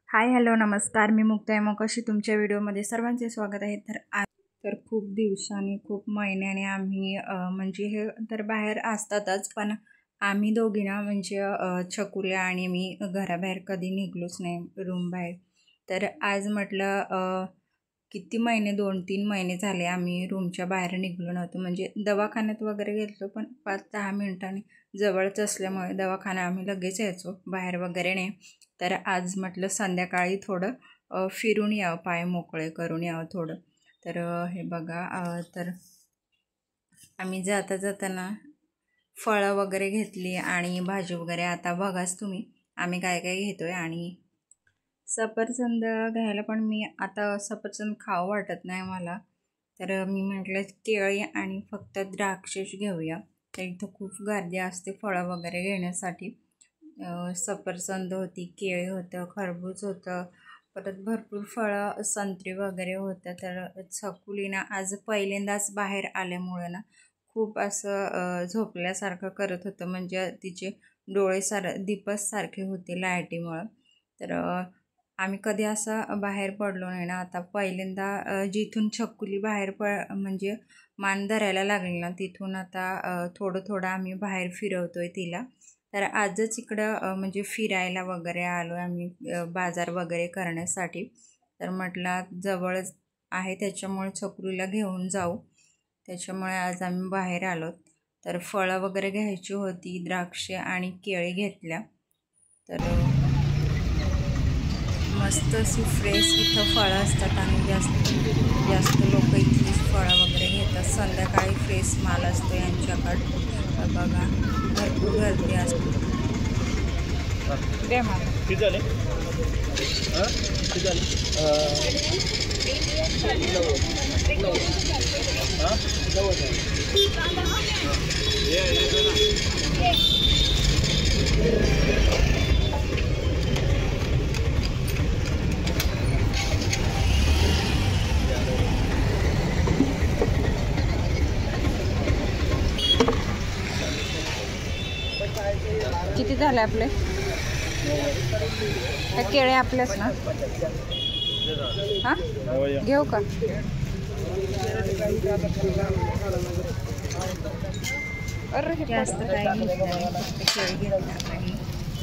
Hi hello नमस्कार, मी मुक्ता मोकाशी तुमच्या व्हिडिओमध्ये सर्वांचे स्वागत आहे। तर खूप दिवसांनी खूप महिन्याने आम्ही म्हणजे हे तर बाहेर असतातच, पण आम्ही दोघी ना म्हणजे छकुल्या आणि मी घराबाहेर कधी निघलोच नाही रूम बाहेर। तर आज म्हटलं किती महिने 2-3 महिने झाले आम्ही रूमच्या बाहेर निघलो नव्हतो, म्हणजे दवाखान्यात वगैरे गेलो पण 5-10 मिनिटांनी जवळच असल्यामुळे दवाखाना आम्ही लगेच यायचो, बाहेर वगैरे नाही। तर आज म्हटलं संध्याकाळी थोडं फिरून यावं, पाय मोकळे करून यावं थोडं। तर हे बघा, तर आम्ही जाता जाताना फळं वगैरे घेतली आणि भाजी वगैरे। आता बघाच तुम्ही आम्ही काय काय घेतोय। आणि सफरचंद घ्यायला, पण मी आता सफरचंद खावं वाटत नाही मला, तर मी म्हटलं केळी आणि फक्त द्राक्षच घेऊया। तर इथं खूप गर्दी असते फळं वगैरे घेण्यासाठी। सफरचंद होती, केळी होतं, खरबूज होतं, परत भरपूर फळं संत्री वगैरे होतं। तर छकुलीना आज पहिल्यांदाच बाहेर आल्यामुळे ना खूप असं झोपल्यासारखं करत होतं, म्हणजे तिचे डोळे दिपस सारखे होते लाईटीमुळं। तर आम्ही कधी असं बाहेर पडलो नाही ना, आता पहिल्यांदा जिथून छकुली बाहेर म्हणजे मान धरायला लागली ना तिथून आता थोडं थोडं आम्ही बाहेर फिरवतोय तिला। तर आजच इकडं म्हणजे फिरायला वगैरे आलो आम्ही, बाजार वगैरे करण्यासाठी। तर म्हटलं जवळच आहे त्याच्यामुळे छकुलीला घेऊन जाऊ, त्याच्यामुळे आज आम्ही बाहेर आलो। तर फळं वगैरे घ्यायची होती, द्राक्षे आणि केळी घेतल्या। तर मस्त अशी फ्रेश इथं फळं असतात आणि जास्त लोक इथलीच फळं वगैरे घेतात। संध्याकाळी फ्रेश माल असतो यांच्याकडं। तर बघा भरपूर गर्दी असते। दे मला किती झाले? किती झाले? किती झाले आपले? ह्या केळे आपल्याच ना? हां घेऊ का? जास्त काय घेतलं नाही, फक्त केळी घेतला आणि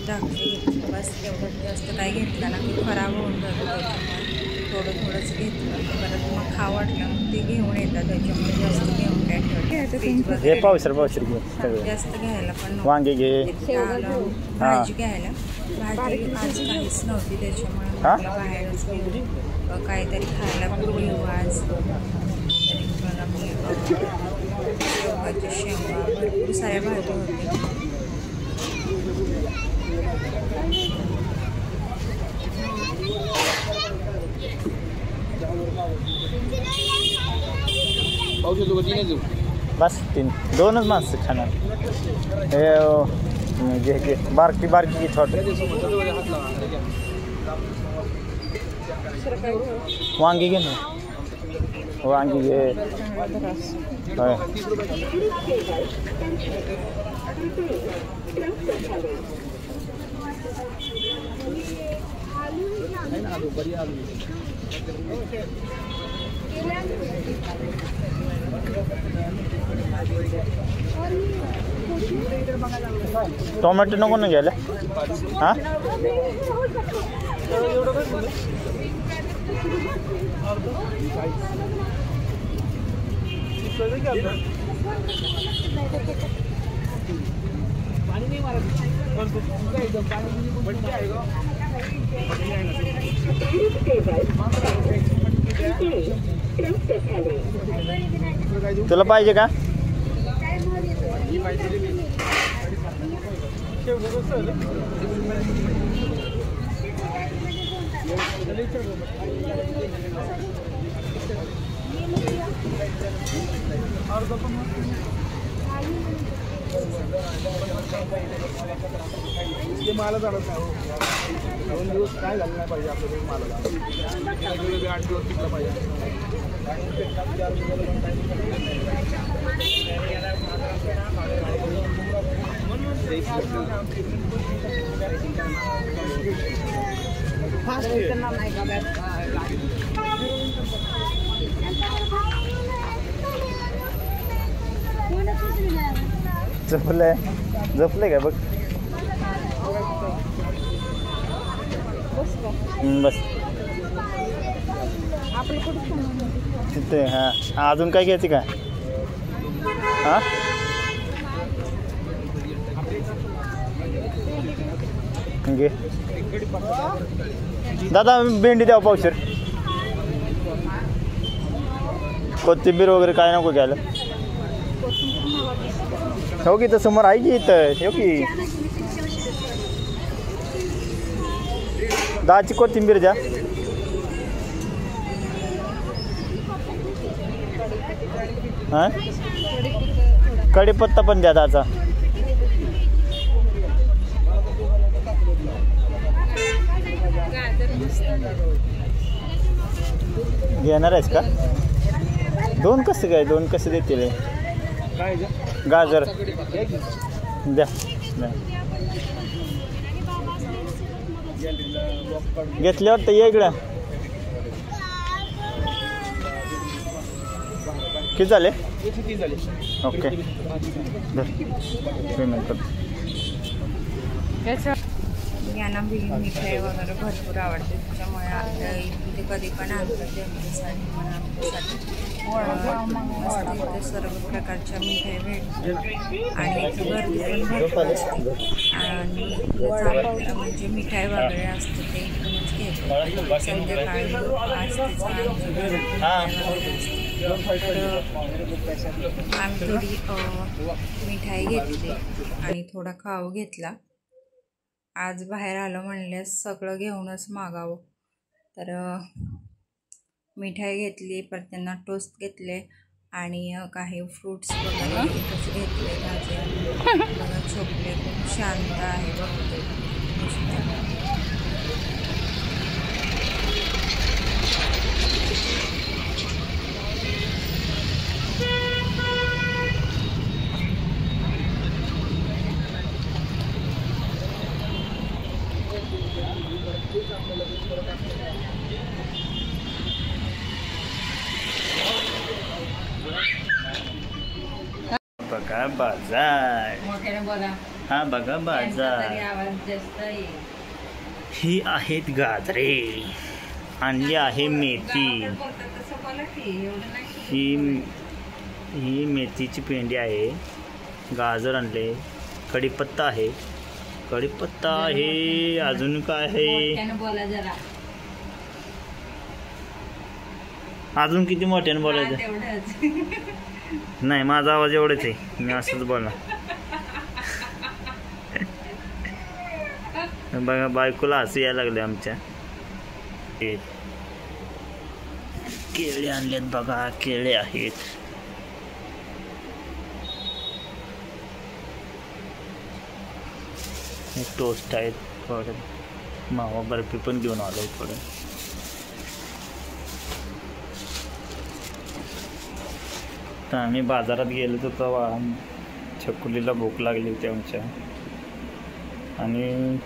द्राक्ष घेतली, बस एवढं। जास्त काय घेतलं ना की खराब होऊन जातं, त्याच्यामुळे थोडंच घेतलं। परत मग खावं वाटलं मग ते घेऊन येतात, त्याच्यामुळे जास्त घेऊन काय ठेवलं पावसर जास्त घ्यायला पण वांगे घे, भाजी घ्यायला। भाजी आज काहीच नव्हती, त्याच्यामुळे म्हटलं बाहेरच घेऊ, काहीतरी खायला घेऊ आज। तरी मला मी शेवगाची शेंगा, भरपूर साऱ्या भाज्या होत्या। बस 2च माणसं खाणार। हे बारकी बारकी छोटे वांगी घे ना, वांगी घे। टोमॅटो नको ना घ्यायला? हां तुला पाहिजे का? मला चालत नाही, 2 दिवस काय झालं नाही पाहिजे आपल्या मालाला, 8 दिवस टिकलं पाहिजे। झोपलंय का बघ. बस तिथे. हां अजून काय घ्यायचं का? हां घे दादा. भेंडी द्या पावशेर. कोथिंबीर वगैरे काय नको घ्यायला. हो की तर समोर आहे की इथं. हो की 10ची कोथिंबीर द्या. हां कढीपत्ता पण द्या 10चा. घेणार आहेस का? 2 कसं काय? 2 कसं देतील? गाजर द्या. घेतल्यावर तर ये इकडं. किती झाले? ओके पेमेंट कर. यांना मिठाई वगैरे भरपूर आवडते, त्याच्यामुळे आपल्या इथे कधी पण आणतात जेवणासाठी पण आमच्यासाठी इथे सर्व प्रकारच्या मिठाई भेटतात आणि इथे गर्दी पण भरपूर असते. आणि म्हणजे मिठाई वगैरे असते ते इकडूनच घ्यायचं. संध्याकाळी असतेच आमच्या घरी. आम्ही थोडी मिठाई घेतली आणि थोडा खाऊ घेतला. आज बाहेर आलं म्हणल्यास सगळं घेऊनच मागावं. तर मिठाई घेतली, परत त्यांना टोस्ट घेतले आणि काही फ्रूट्स वगैरे घेतले. भाज्या बघा झोपले, खूप शांत आहे बघते. बघा बाजार. हा बघा बाजार. ही आहेत गाजरे, आणली आहे मेथी. ही मेथीची पेंडी आहे. गाजर आणले, कढीपत्ता आहे. अजून काय आहे? अजून किती मोठ्याने बोलायचं? नाही माझा आवाज एवढाच आहे, मी असंच बोलणार. बघा बायकोला हसू यायला लागले आमच्या. केळे आणलेत बघा, केळे आहेत. टोस्ट आहेत, थोडं मावा बर्फी पण घेऊन आलोय थोडं. तर आम्ही बाजारात गेलो तर छकुलीला भूक लागली होती आमच्या आणि